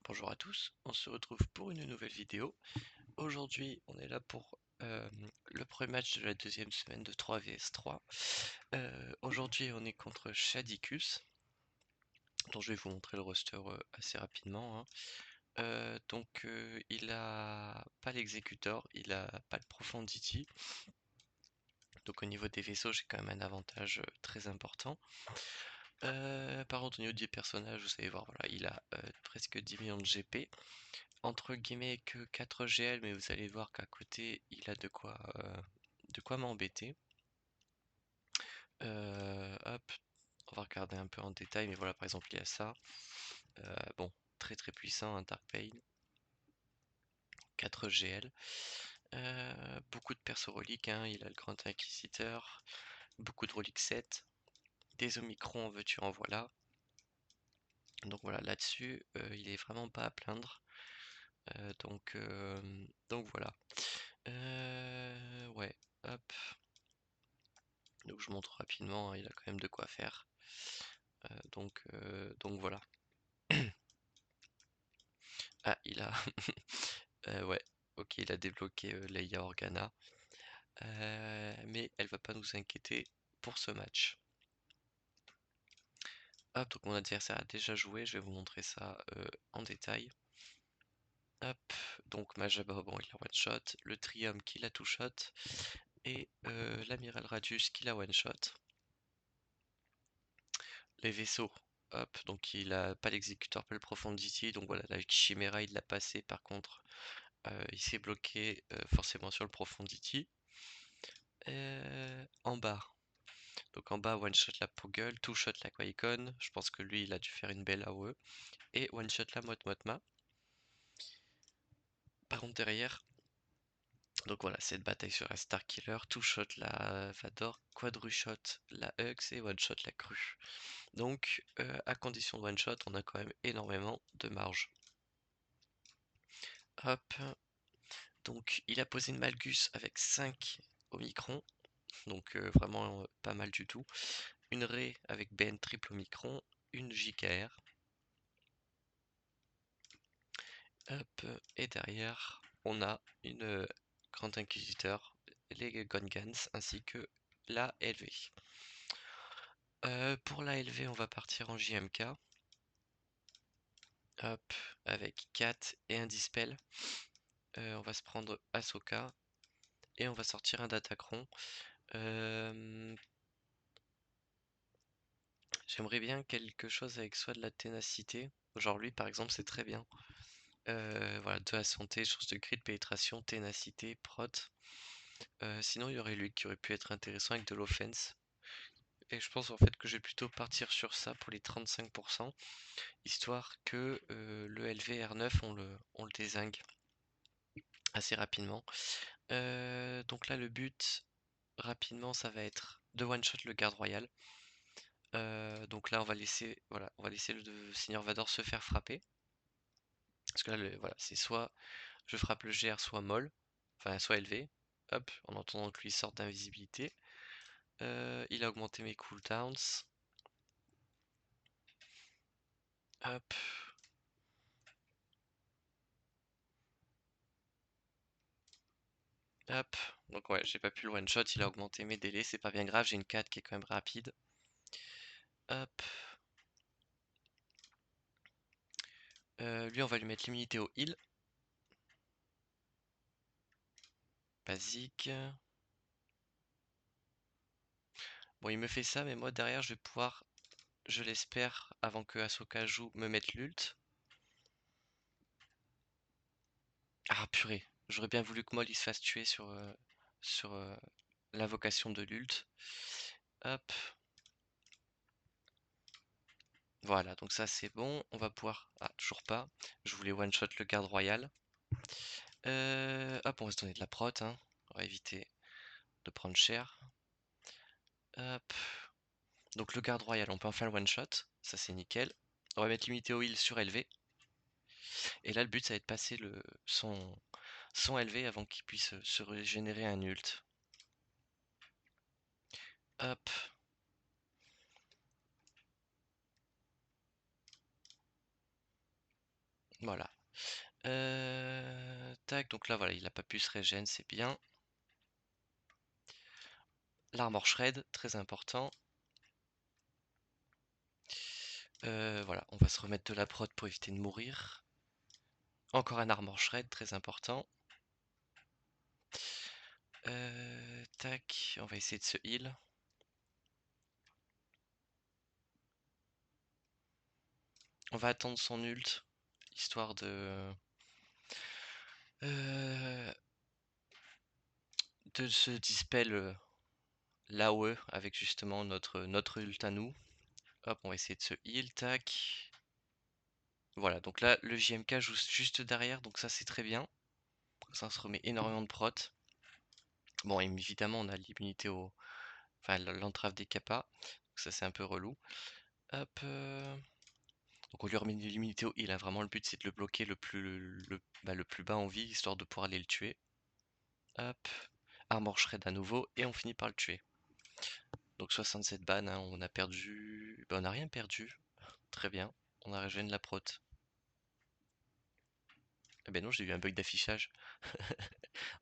Bonjour à tous, on se retrouve pour une nouvelle vidéo. Aujourd'hui, on est là pour le premier match de la deuxième semaine de 3 vs 3. Aujourd'hui, on est contre Shadicus, dont je vais vous montrer le roster assez rapidement, hein. Il a pas l'exécuteur, il a pas le profondity. Donc au niveau des vaisseaux, j'ai quand même un avantage très important. Par contre, au niveau des personnages, vous allez voir, voilà, il a presque 10 millions de GP. Entre guillemets que 4 GL, mais vous allez voir qu'à côté, il a de quoi m'embêter. Hop, on va regarder un peu en détail, mais voilà, par exemple, il y a ça. Bon, très puissant, un Dark Pain, 4 GL. Beaucoup de persos reliques, hein, il a le Grand Inquisiteur, beaucoup de reliques 7, des Omicron en veux-tu en voilà. Donc voilà, là-dessus, il est vraiment pas à plaindre. Donc voilà. Ouais, hop. Donc je montre rapidement, hein, il a quand même de quoi faire. Donc voilà. Ah, il a... ouais, ok, il a débloqué Leia Organa. Mais elle va pas nous inquiéter pour ce match. Hop, donc mon adversaire a déjà joué, je vais vous montrer ça en détail. Hop, donc Majaba, bon, il a one shot, le Trium qui l'a two shot, et l'Amiral Radius qui l'a one shot. Les vaisseaux, hop, donc il a pas l'exécuteur, pas le profondity, donc voilà, la Chimera il l'a passé, par contre il s'est bloqué forcément sur le profondity. En bas, donc en bas one shot la Poggle, two shot la Qui-Gon, je pense que lui il a dû faire une belle AOE, et one shot la Motma. Par contre derrière, donc voilà, cette bataille sur la Starkiller, two shot la Vador, quadru-shot la Hux et one shot la Crue. Donc à condition de one shot, on a quand même énormément de marge. Hop, donc il a posé une Malgus avec 5 Omicron, donc vraiment pas mal du tout. Une Rey avec BN triple Omicron, une JKR. Hop, et derrière, on a une Grand Inquisiteur, les Gongans, ainsi que la LV. Pour la LV, on va partir en JMK. Hop, avec 4 et un Dispel. On va se prendre Ahsoka. Et on va sortir un Datacron. J'aimerais bien quelque chose avec soit de la ténacité. Genre lui par exemple c'est très bien. Voilà, 2 à santé, chance de crit, pénétration, ténacité, prot. Sinon il y aurait lui qui aurait pu être intéressant avec de l'offense. Et je pense en fait que je vais plutôt partir sur ça pour les 35%, histoire que le LVR9 on le dézingue assez rapidement. Donc là le but rapidement ça va être de one shot le garde royal. Donc là on va laisser le Seigneur Vador se faire frapper. Parce que là voilà, c'est soit je frappe le GR soit molle, enfin soit élevé. Hop, en attendant que lui sorte d'invisibilité. Il a augmenté mes cooldowns. Hop. Hop. Donc ouais, j'ai pas pu le one shot, il a augmenté mes délais, c'est pas bien grave, j'ai une 4 qui est quand même rapide. Hop. Lui on va lui mettre l'immunité au heal. Basique. Bon il me fait ça, mais moi derrière je vais pouvoir, je l'espère, avant que Ahsoka joue, me mettre l'ult. Ah purée, j'aurais bien voulu que Moll il se fasse tuer sur l'invocation de l'ult. Hop. Voilà, donc ça c'est bon. On va pouvoir... Ah, toujours pas. Je voulais one-shot le garde royal. Hop, on va se donner de la prot, hein. On va éviter de prendre cher. Hop. Donc le garde royal, on peut enfin le one-shot. Ça c'est nickel. On va mettre limité au heal sur LV. Et là le but ça va être de passer son LV avant qu'il puisse se régénérer un ult. Hop. Voilà. Tac, donc là, voilà, il a pas pu se régène, c'est bien. L'armor shred, très important. Voilà, on va se remettre de la prod pour éviter de mourir. Encore un armor shred, très important. Tac, on va essayer de se heal. On va attendre son ult, histoire euh, de se dispel l'AOE avec justement notre ult à nous. Hop, on va essayer de se heal, tac. Voilà, donc là, le JMK joue juste derrière, donc ça c'est très bien. Ça se remet énormément de prot. Bon, évidemment, on a l'immunité au... Enfin, l'entrave des kappas. Donc ça c'est un peu relou. Hop. Donc on lui remet l'immunité au heal, hein. Vraiment, le but c'est de le bloquer le plus bas en vie, histoire de pouvoir aller le tuer. Hop. Armor shred à nouveau, et on finit par le tuer. Donc 67 ban, hein, on a perdu... on n'a rien perdu. Très bien. On a régéné la prot. Eh ben non, j'ai eu un bug d'affichage.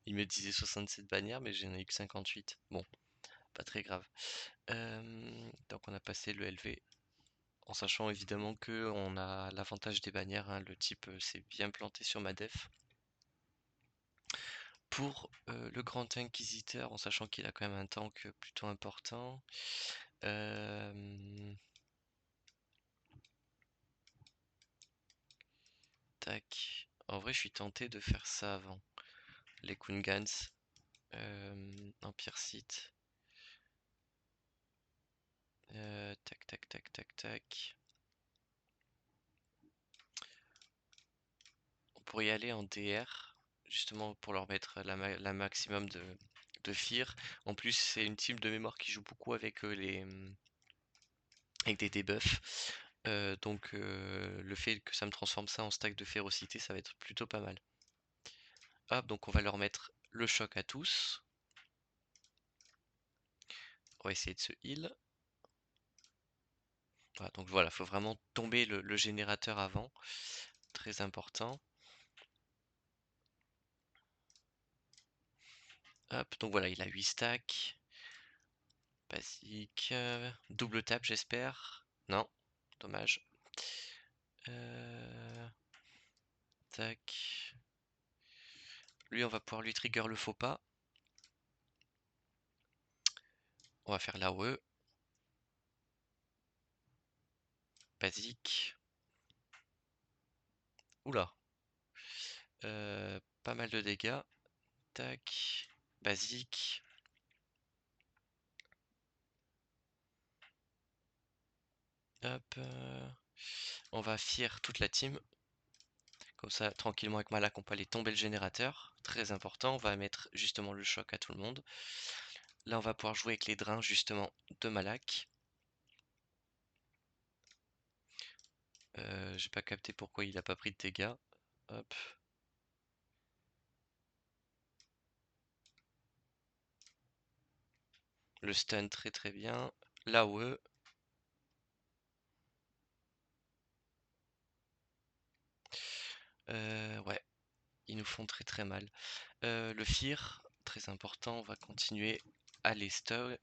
Il me disait 67 bannières, mais j'en ai eu que 58. Bon, pas très grave. Donc on a passé le LV, en sachant évidemment que on a l'avantage des bannières, hein. Le type s'est bien planté sur ma def. Pour le grand inquisiteur, en sachant qu'il a quand même un tank plutôt important. Tac. En vrai, je suis tenté de faire ça avant. Les Kungans. Empire Site. Tac, tac, tac, tac, tac. On pourrait y aller en DR, justement pour leur mettre la maximum de fear. En plus, c'est une team de mémoire qui joue beaucoup avec avec des debuffs. Donc le fait que ça me transforme ça en stack de férocité, ça va être plutôt pas mal. Hop, donc on va leur mettre le choc à tous. On va essayer de se heal. Voilà, donc voilà, faut vraiment tomber le générateur avant. Très important. Hop, donc voilà, il a 8 stacks. Basique. Double tap, j'espère. Non, dommage. Tac. Lui, on va pouvoir lui trigger le faux pas. On va faire l'AOE. Basique. Oula. Pas mal de dégâts. Tac. Basique. Hop. On va fier toute la team. Comme ça, tranquillement avec Malak, on peut aller tomber le générateur. Très important. On va mettre justement le choc à tout le monde. Là, on va pouvoir jouer avec les drains justement de Malak. J'ai pas capté pourquoi il a pas pris de dégâts. Hop. Le stun très très bien. L'AOE. Ouais, ils nous font très très mal. Le fear, très important, on va continuer à les stun.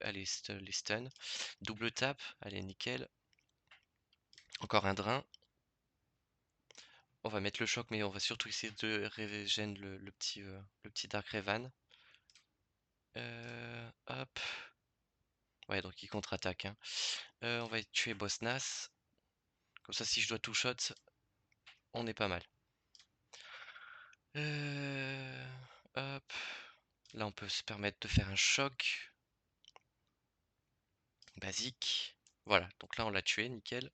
Double tap, allez nickel. Encore un drain. On va mettre le choc, mais on va surtout essayer de régénérer le petit Dark Revan. Hop. Ouais, donc il contre-attaque, hein. On va tuer Boss Nass. Comme ça, si je dois tout shot, on est pas mal. Hop. Là, on peut se permettre de faire un choc. Basique. Voilà, donc là, on l'a tué, nickel.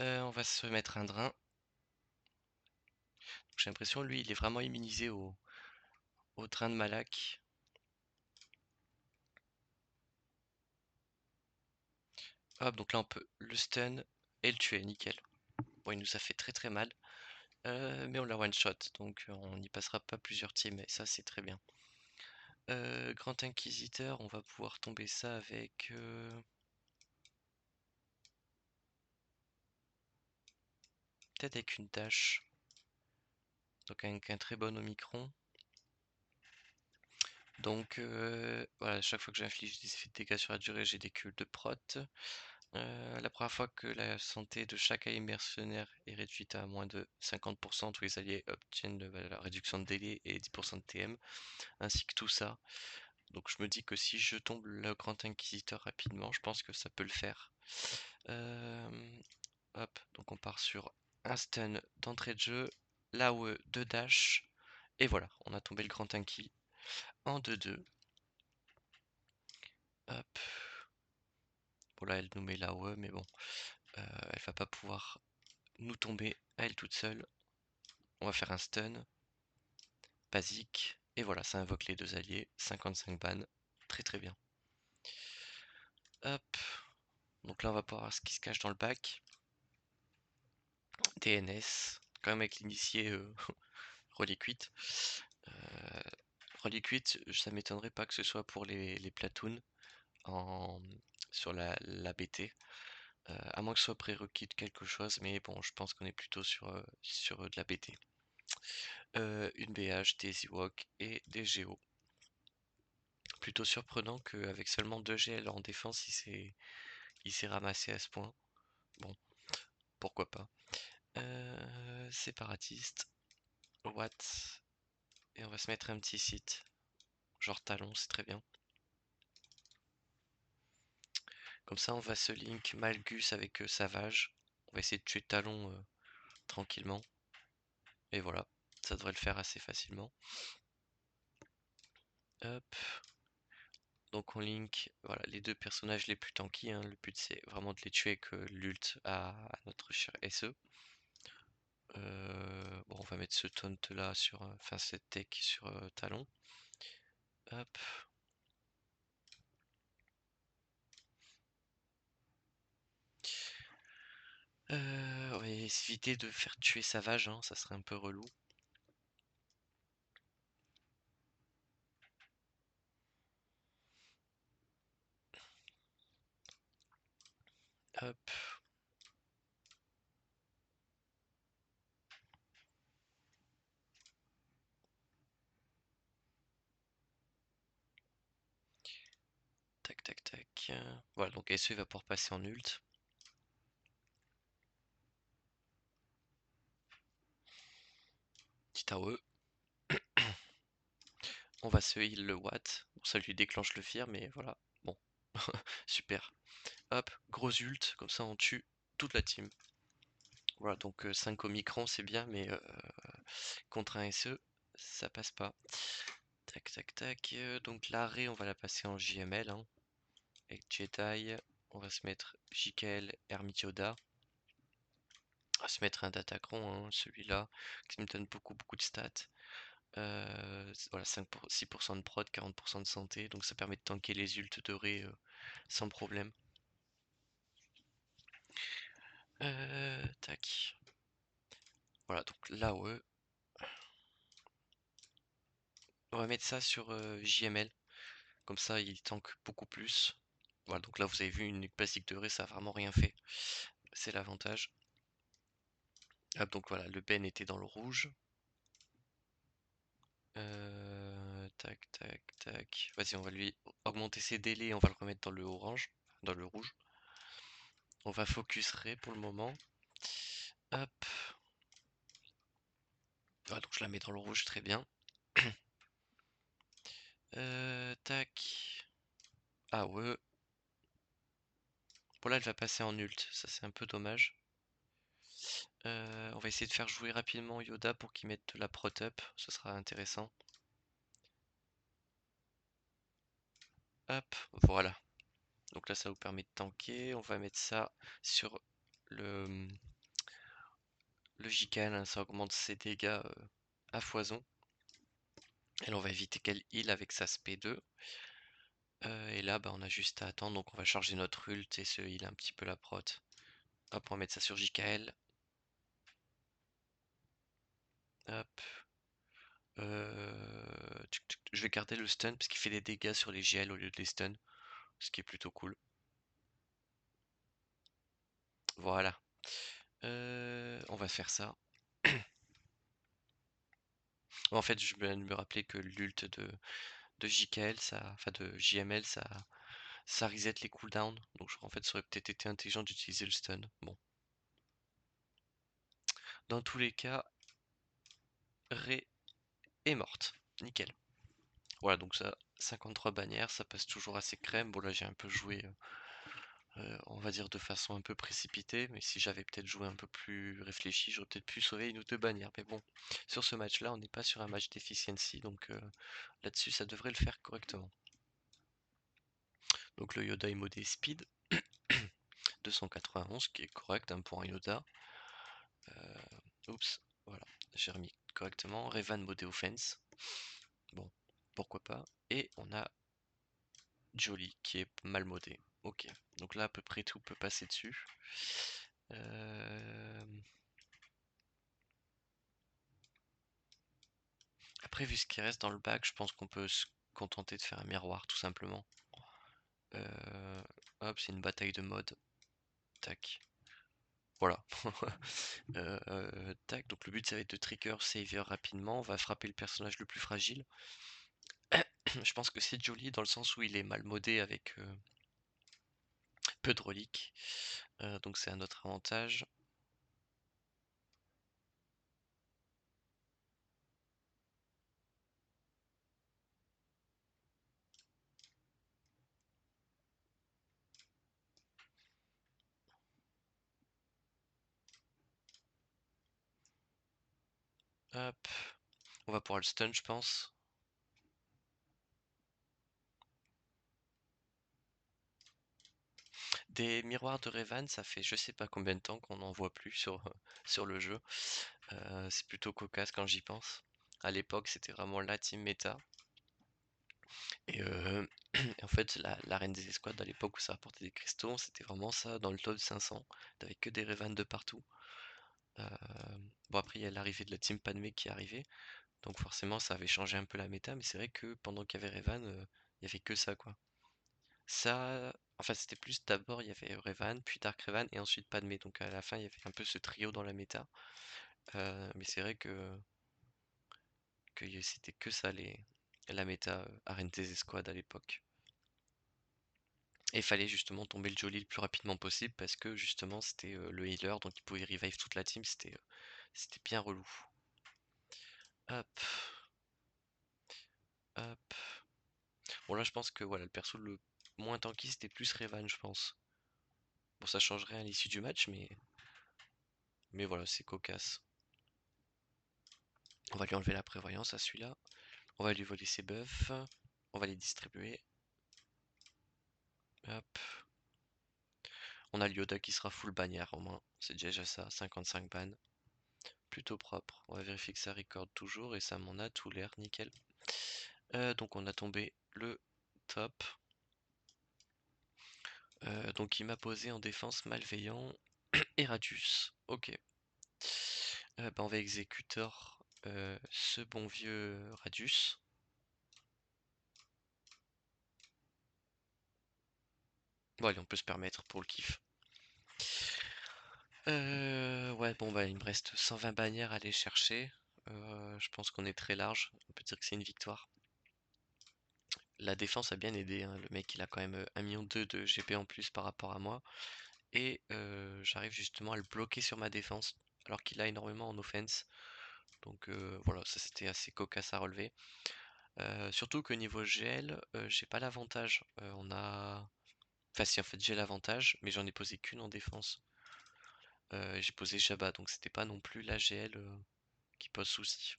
On va se mettre un drain. J'ai l'impression, lui, il est vraiment immunisé au drain de Malak. Hop, donc là, on peut le stun et le tuer, nickel. Bon, il nous a fait très très mal. Mais on l'a one shot, donc on n'y passera pas plusieurs teams, et ça, c'est très bien. Grand Inquisiteur, on va pouvoir tomber ça avec... peut-être avec une dash. Donc avec un très bon Omicron. Donc voilà, chaque fois que j'inflige des effets de dégâts sur la durée, j'ai des cubes de prot. La première fois que la santé de chaque allié mercenaire est réduite à moins de 50%, tous les alliés obtiennent la réduction de délai et 10% de TM, ainsi que tout ça. Donc je me dis que si je tombe le Grand Inquisiteur rapidement, je pense que ça peut le faire. Hop, donc on part sur un stun d'entrée de jeu, l'AOE de dash, et voilà, on a tombé le Grand Inquis en 2-2. Hop. Bon là elle nous met l'AOE, mais bon, elle va pas pouvoir nous tomber à elle toute seule. On va faire un stun, basique, et voilà, ça invoque les deux alliés, 55 ban, très très bien. Hop, donc là on va pouvoir voir ce qui se cache dans le bac. DNS, quand même avec l'initié Reliquit. Euh, Reliquit, ça m'étonnerait pas que ce soit pour les platoons en, sur la BT. À moins que ce soit prérequis de quelque chose, mais bon, je pense qu'on est plutôt sur de la BT. Une BH, des Ewoks et des Géos. Plutôt surprenant qu'avec seulement 2 GL en défense, il s'est ramassé à ce point. Bon, pourquoi pas. Séparatiste. What? Et on va se mettre un petit site. Genre talon, c'est très bien. Comme ça, on va se link Malgus avec Savage. On va essayer de tuer Talon tranquillement. Et voilà, ça devrait le faire assez facilement. Hop. Donc on link voilà, les deux personnages les plus tanky. Hein. Le but c'est vraiment de les tuer que l'ult à notre cher SE. Bon, on va mettre ce taunt là sur, enfin cette tech sur Talon. Hop. On va éviter de faire tuer Savage, hein, ça serait un peu relou. Hop. Tac tac tac. Voilà, donc SE va pouvoir passer en ult. Petit AOE. On va se heal le Watt. Bon, ça lui déclenche le fear, mais voilà. Bon, super. Hop, gros ult, comme ça on tue toute la team. Voilà, donc 5 Omicron c'est bien, mais contre un SE, ça passe pas. Tac tac tac. Donc l'arrêt, on va la passer en JML. Hein. Avec Jedi, on va se mettre JKL Hermit Yoda. On va se mettre un Datacron, hein, celui-là, qui me donne beaucoup de stats. Voilà, 6% de prod, 40% de santé, donc ça permet de tanker les ults dorés sans problème. Tac. Voilà, donc là, ouais. On va mettre ça sur JML, comme ça il tank beaucoup plus. Voilà, donc là vous avez vu une nuque basique dorée, ça a vraiment rien fait. C'est l'avantage. Hop, donc voilà, le Ben était dans le rouge. Tac, tac, tac. Vas-y, on va lui augmenter ses délais, on va le remettre dans le orange, dans le rouge. On va focus Ray pour le moment. Hop. Ah, donc je la mets dans le rouge, très bien. Tac. Ah ouais. Bon là, elle va passer en ult, ça c'est un peu dommage. On va essayer de faire jouer rapidement Yoda pour qu'il mette de la prot up, ce sera intéressant. Hop, voilà. Donc là, ça vous permet de tanker. On va mettre ça sur le, le JKL, hein, ça augmente ses dégâts à foison. Et on va éviter qu'elle heal avec sa SP2. Et là, bah, on a juste à attendre, donc on va charger notre ult et se heal un petit peu la prot. Hop, on va mettre ça sur JKL. Hop. Je vais garder le stun parce qu'il fait des dégâts sur les GL au lieu de les stun, ce qui est plutôt cool. Voilà. On On va faire ça. En fait, je viens de me rappeler que l'ult de JKL, enfin de JML, ça reset les cooldowns. Donc en fait, ça aurait peut-être été intelligent d'utiliser le stun. Bon. Dans tous les cas, Ré est morte. Nickel. Voilà, donc ça, 53 bannières, ça passe toujours assez crème. Bon là j'ai un peu joué, on va dire de façon un peu précipitée, mais si j'avais peut-être joué un peu plus réfléchi, j'aurais peut-être pu sauver une ou deux bannières. Mais bon, sur ce match-là, on n'est pas sur un match d'efficiency, donc là-dessus ça devrait le faire correctement. Donc le Yoda est modé speed, 291, qui est correct hein, pour un Yoda. Oups, voilà, j'ai remis correctement. Revan modé offense, bon, pourquoi pas. Et on a Jolly qui est mal modé. Ok, donc là à peu près tout peut passer dessus. Après, vu ce qui reste dans le bac, je pense qu'on peut se contenter de faire un miroir tout simplement. Hop, c'est une bataille de mode. Tac. Voilà. Tac, donc le but ça va être de trigger Savior rapidement. On va frapper le personnage le plus fragile. Je pense que c'est Jolly dans le sens où il est mal modé avec peu de reliques. Donc c'est un autre avantage. Hop. On va pouvoir le stun, je pense. Des miroirs de Revan, ça fait je sais pas combien de temps qu'on n'en voit plus sur le jeu. C'est plutôt cocasse quand j'y pense. À l'époque, c'était vraiment la team méta. Et en fait, la reine des escouades à l'époque où ça rapportait des cristaux, c'était vraiment ça dans le top 500. T'avais que des Revan de partout. Euh, Bon, après, il y a l'arrivée de la team Padmé qui est arrivée. Donc forcément, ça avait changé un peu la méta. Mais c'est vrai que pendant qu'il y avait Revan, il y avait que ça, quoi. Ça, enfin, c'était plus d'abord, il y avait Revan, puis Dark Revan, et ensuite Padmé. Donc à la fin, il y avait un peu ce trio dans la méta. Mais c'est vrai que c'était que ça, la méta Arène des escouades à l'époque. Et il fallait justement tomber le Jolly le plus rapidement possible parce que justement c'était le healer, donc il pouvait revive toute la team, c'était bien relou. Hop, hop. Bon là je pense que voilà, le perso le moins tanky c'était plus Revan je pense. Bon ça changerait à l'issue du match mais voilà c'est cocasse. On va lui enlever la prévoyance à celui-là. On va lui voler ses buffs. On va les distribuer. Hop. On a le Yoda qui sera full bannière au moins. C'est déjà ça, 55 ban. Plutôt propre. On va vérifier que ça record toujours et ça m'en a tout l'air nickel. Donc on a tombé le top. Donc il m'a posé en défense malveillant et Radius. Ok. Bah, on va exécutor ce bon vieux Radius. Bon allez, on peut se permettre pour le kiff. Ouais, bon bah il me reste 120 bannières à aller chercher. Je pense qu'on est très large. On peut dire que c'est une victoire. La défense a bien aidé, hein. Le mec il a quand même 1,2 million de GP en plus par rapport à moi. Et j'arrive justement à le bloquer sur ma défense. Alors qu'il a énormément en offense. Donc voilà, ça c'était assez cocasse à relever. Surtout que niveau GL, j'ai pas l'avantage. On a. Enfin si en fait j'ai l'avantage, mais j'en ai posé qu'une en défense. J'ai posé Jabba, donc c'était pas non plus la GL qui pose souci.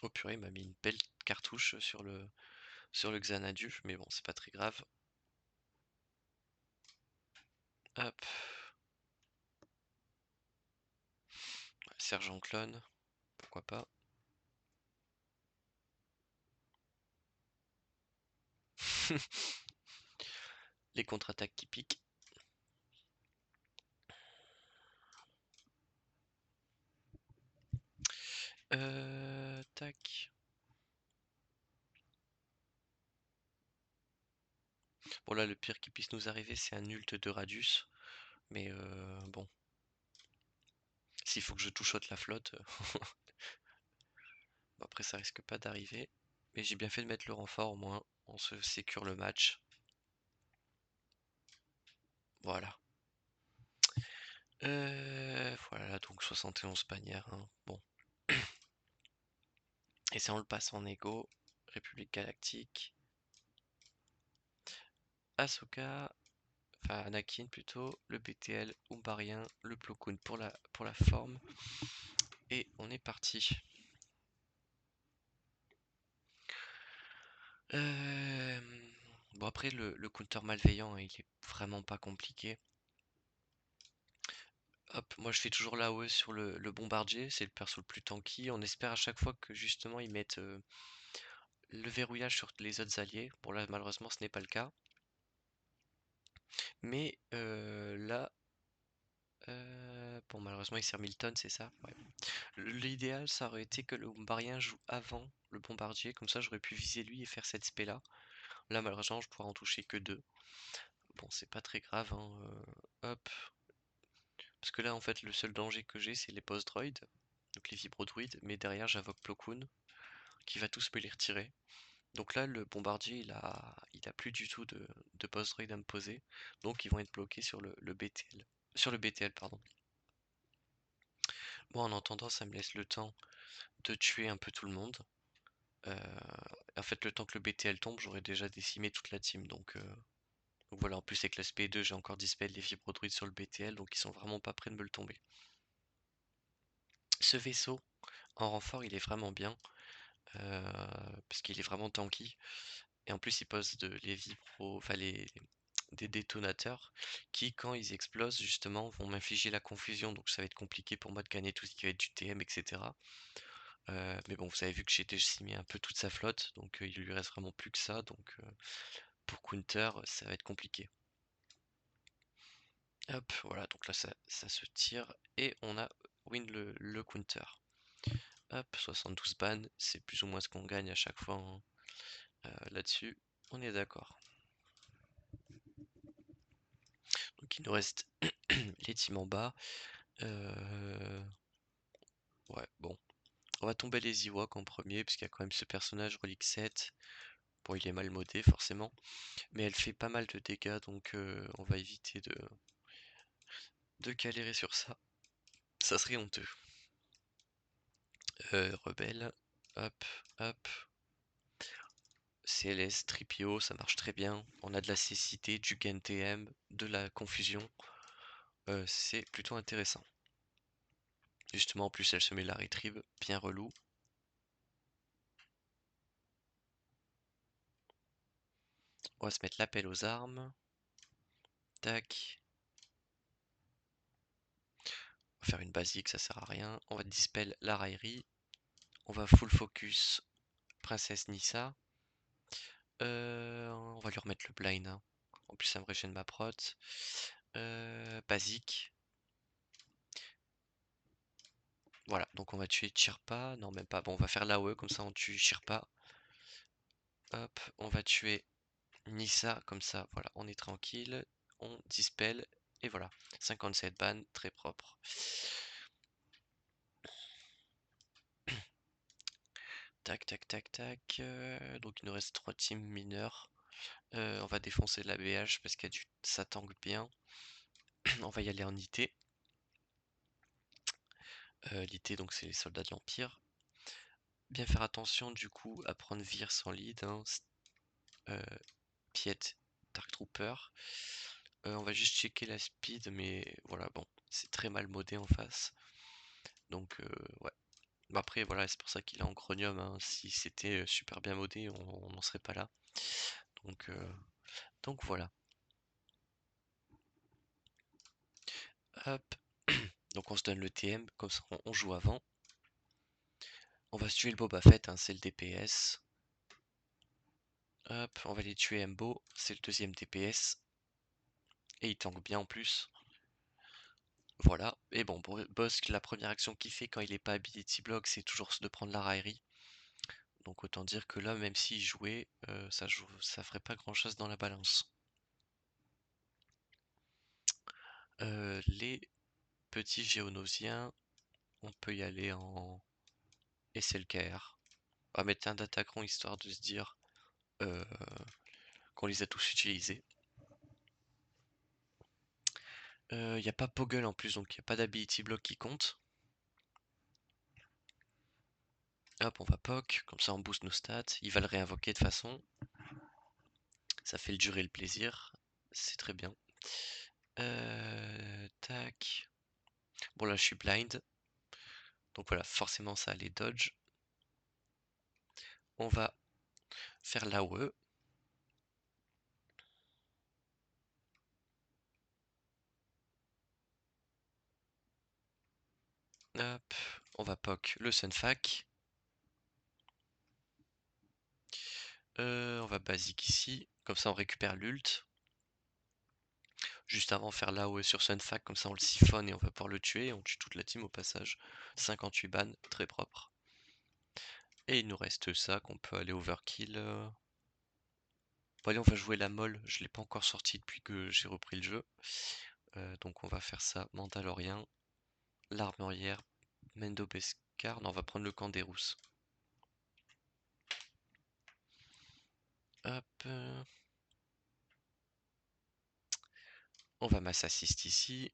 Oh purée, il m'a mis une belle cartouche sur le Xanadu, mais bon, c'est pas très grave. Hop. Sergent clone, pourquoi pas. Les contre-attaques qui piquent. Tac. Bon là, le pire qui puisse nous arriver, c'est un ult de Radius. Mais bon. s'il faut que je two-shot la flotte, bon, après ça risque pas d'arriver. Mais j'ai bien fait de mettre le renfort au moins. On se sécure le match. Voilà. Voilà, donc 71 bannières, hein. Bon. Et ça on le passe en égo. République Galactique. Ahsoka. Enfin Anakin plutôt. Le BTL. Umbarien. Le Plo Koon pour la forme. Et on est parti. Bon après le counter malveillant, hein, il est vraiment pas compliqué. Hop, moi je fais toujours l'AOE sur le bombardier, c'est le perso le plus tanky. On espère à chaque fois que justement ils mettent le verrouillage sur les autres alliés. Bon là malheureusement ce n'est pas le cas. Mais là, bon malheureusement il sert Milton, c'est ça? Ouais. L'idéal ça aurait été que le bombardier joue avant le bombardier, comme ça j'aurais pu viser lui et faire cette spé là. Là malheureusement je pourrais en toucher que deux. Bon c'est pas très grave, hein, hop. Parce que là en fait le seul danger que j'ai c'est les post-droids, donc les vibro-druides, mais derrière j'invoque Plo Koon, qui va tous me les retirer. Donc là, le bombardier, il a plus du tout de post-droid à me poser. Donc ils vont être bloqués sur le BTL. Sur le BTL, pardon. Bon, en attendant, ça me laisse le temps de tuer un peu tout le monde. Euh, En fait, le temps que le BTL tombe, j'aurais déjà décimé toute la team. Donc voilà, en plus avec la SP2, j'ai encore dispel les vibrodruides sur le BTL, donc ils sont vraiment pas prêts de me le tomber. Ce vaisseau, en renfort, il est vraiment bien. Parce qu'il est vraiment tanky. Et en plus, il pose les vibros, enfin des détonateurs qui, quand ils explosent, justement, vont m'infliger la confusion. Donc ça va être compliqué pour moi de gagner tout ce qui va être du TM, etc. Mais bon, vous avez vu que j'ai décimé un peu toute sa flotte, donc il lui reste vraiment plus que ça. Donc pour counter, ça va être compliqué. Hop, voilà, donc là ça se tire et on a win le counter. Hop, 72 ban, c'est plus ou moins ce qu'on gagne à chaque fois, hein. Là-dessus, on est d'accord. Donc il nous reste les teams en bas. Ouais, bon. On va tomber les Ewoks en premier, parce qu'il y a quand même ce personnage, Relic 7. Bon, il est mal modé, forcément. Mais elle fait pas mal de dégâts, donc on va éviter de galérer sur ça. Ça serait honteux. Rebelle. Hop, hop. CLS, Tripio, ça marche très bien. On a de la cécité, du gain TM, de la confusion. C'est plutôt intéressant. Justement, en plus, elle se met la retrieve, bien relou. On va se mettre l'appel aux armes. Tac. On va faire une basique, ça sert à rien. On va dispel la raillerie. On va full focus Princesse Nissa. On va lui remettre le blind, hein. En plus, ça me régène ma prot. Basique. Voilà, donc on va tuer Chirpa. Non, même pas. Bon, on va faire l'AOE, comme ça on tue Chirpa. Hop, on va tuer Nissa, comme ça, voilà, on est tranquille. On dispel. Et voilà, 57 ban, très propre. Tac, tac, tac, tac. Donc il nous reste 3 teams mineurs. On va défoncer la BH parce qu'elle ça tangue bien. On va y aller en IT. L'IT, donc c'est les soldats de l'Empire. Bien faire attention du coup à prendre Vir sans lead, hein. Piet, Dark Trooper. On va juste checker la speed, mais voilà, bon, c'est très mal modé en face. Donc ouais. Bah, après voilà, c'est pour ça qu'il est en chromium, hein. Si c'était super bien modé, on n'en serait pas là. Donc, euh, donc voilà. Hop. Donc on se donne le TM, comme ça on joue avant. On va se tuer le Boba Fett, hein, c'est le DPS. Hop, on va les tuer Mbo, c'est le deuxième DPS. Et il tank bien en plus. Voilà. Et bon, Bosk, la première action qu'il fait quand il est pas ability block, c'est toujours de prendre la raillerie. Donc autant dire que là, même s'il jouait, ça ferait pas grand chose dans la balance. Les petits géonosiens. On peut y aller en SLKR. On va mettre un d'attaquant histoire de se dire euh, qu'on les a tous utilisés. Il n'y a pas Poggle en plus, donc il n'y a pas d'ability block qui compte. Hop, on va POC, comme ça on booste nos stats. Il va le réinvoquer de toute façon. Ça fait le durer le plaisir. C'est très bien. Tac. Bon là je suis blind. Donc voilà, forcément ça allait dodge. On va faire l'AOE. Hop, on va POC le Sunfac. On va basique ici. Comme ça on récupère l'ult. Juste avant faire l'AOE sur Sunfac, comme ça on le siphonne et on va pouvoir le tuer. On tue toute la team au passage. 58 ban, très propre. Et il nous reste ça qu'on peut aller overkill. Bon allez, on va jouer la molle. Je l'ai pas encore sorti depuis que j'ai repris le jeu. Donc on va faire ça. Mandalorien, l'armurière, Mendo Beskar. Non, on va prendre le camp des rousses. Hop. On va mass assist ici.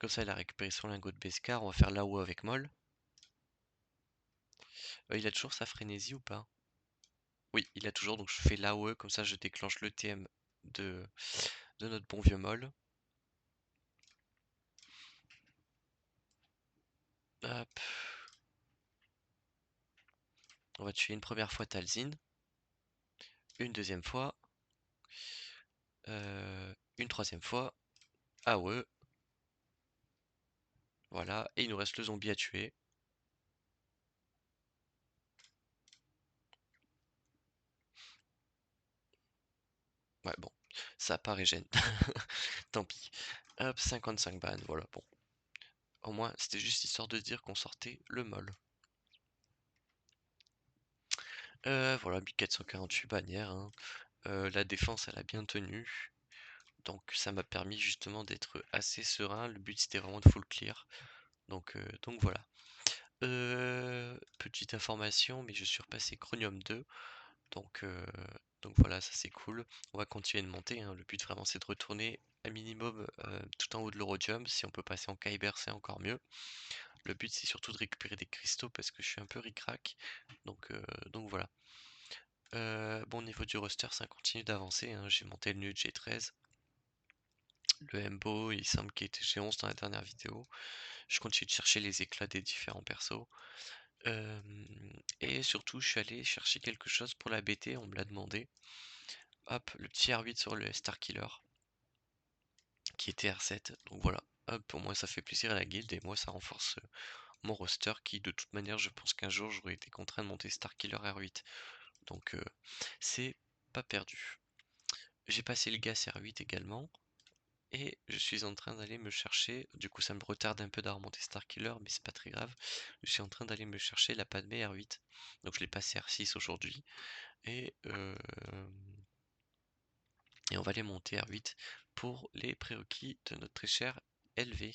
Comme ça, il a récupéré son lingot de Beskar. On va faire là-haut avec Moll. Il a toujours sa frénésie ou pas? Oui, il a toujours. Donc je fais l'AOE. Comme ça, je déclenche le TM de notre bon vieux Moll. Hop. On va tuer une première fois Talzin. Une deuxième fois. Une troisième fois. AOE. Voilà. Et il nous reste le zombie à tuer. Ouais, bon. Ça a pas régène. Tant pis. Hop, 55 ban. Voilà, bon. Au moins, c'était juste histoire de dire qu'on sortait le Moll. Voilà, 1448 bannières, hein. La défense, elle a bien tenu. Donc ça m'a permis justement d'être assez serein. Le but c'était vraiment de full clear. Donc voilà. Petite information, mais je suis repassé Chromium 2. Donc, euh, donc voilà, ça c'est cool. On va continuer de monter, hein. Le but vraiment c'est de retourner un minimum tout en haut de l'Eurodium. Si on peut passer en Kyber, c'est encore mieux. Le but c'est surtout de récupérer des cristaux parce que je suis un peu ric-rac. Donc voilà. Bon, au niveau du roster, ça continue d'avancer, hein. J'ai monté le NUT G13. Le Embo, il semble qu'il était G11 dans la dernière vidéo. Je continue de chercher les éclats des différents persos. Euh, et surtout, je suis allé chercher quelque chose pour la BT, on me l'a demandé. Hop, le petit R8 sur le Starkiller, qui était R7. Donc voilà, hop, pour moi ça fait plaisir à la guilde et moi ça renforce mon roster qui de toute manière je pense qu'un jour j'aurais été contraint de monter Starkiller R8. Donc c'est pas perdu. J'ai passé le gas R8 également. Et je suis en train d'aller me chercher, du coup ça me retarde un peu d'avoir monté Starkiller, mais c'est pas très grave. Je suis en train d'aller me chercher la Padmé R8. Donc je l'ai passé R6 aujourd'hui. Et, euh, et on va les monter R8 pour les prérequis de notre très cher LV.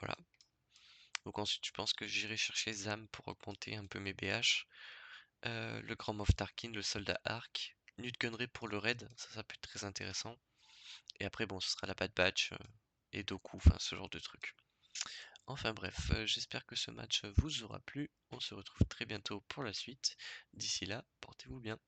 Voilà. Donc ensuite je pense que j'irai chercher Zam pour augmenter un peu mes BH. Le Grand Moff Tarkin, le soldat Arc. Nut Gunray pour le raid, ça peut être très intéressant. Et après bon ce sera la Bad Batch et Doku, enfin ce genre de trucs. Enfin bref, j'espère que ce match vous aura plu. On se retrouve très bientôt pour la suite. D'ici là, portez-vous bien.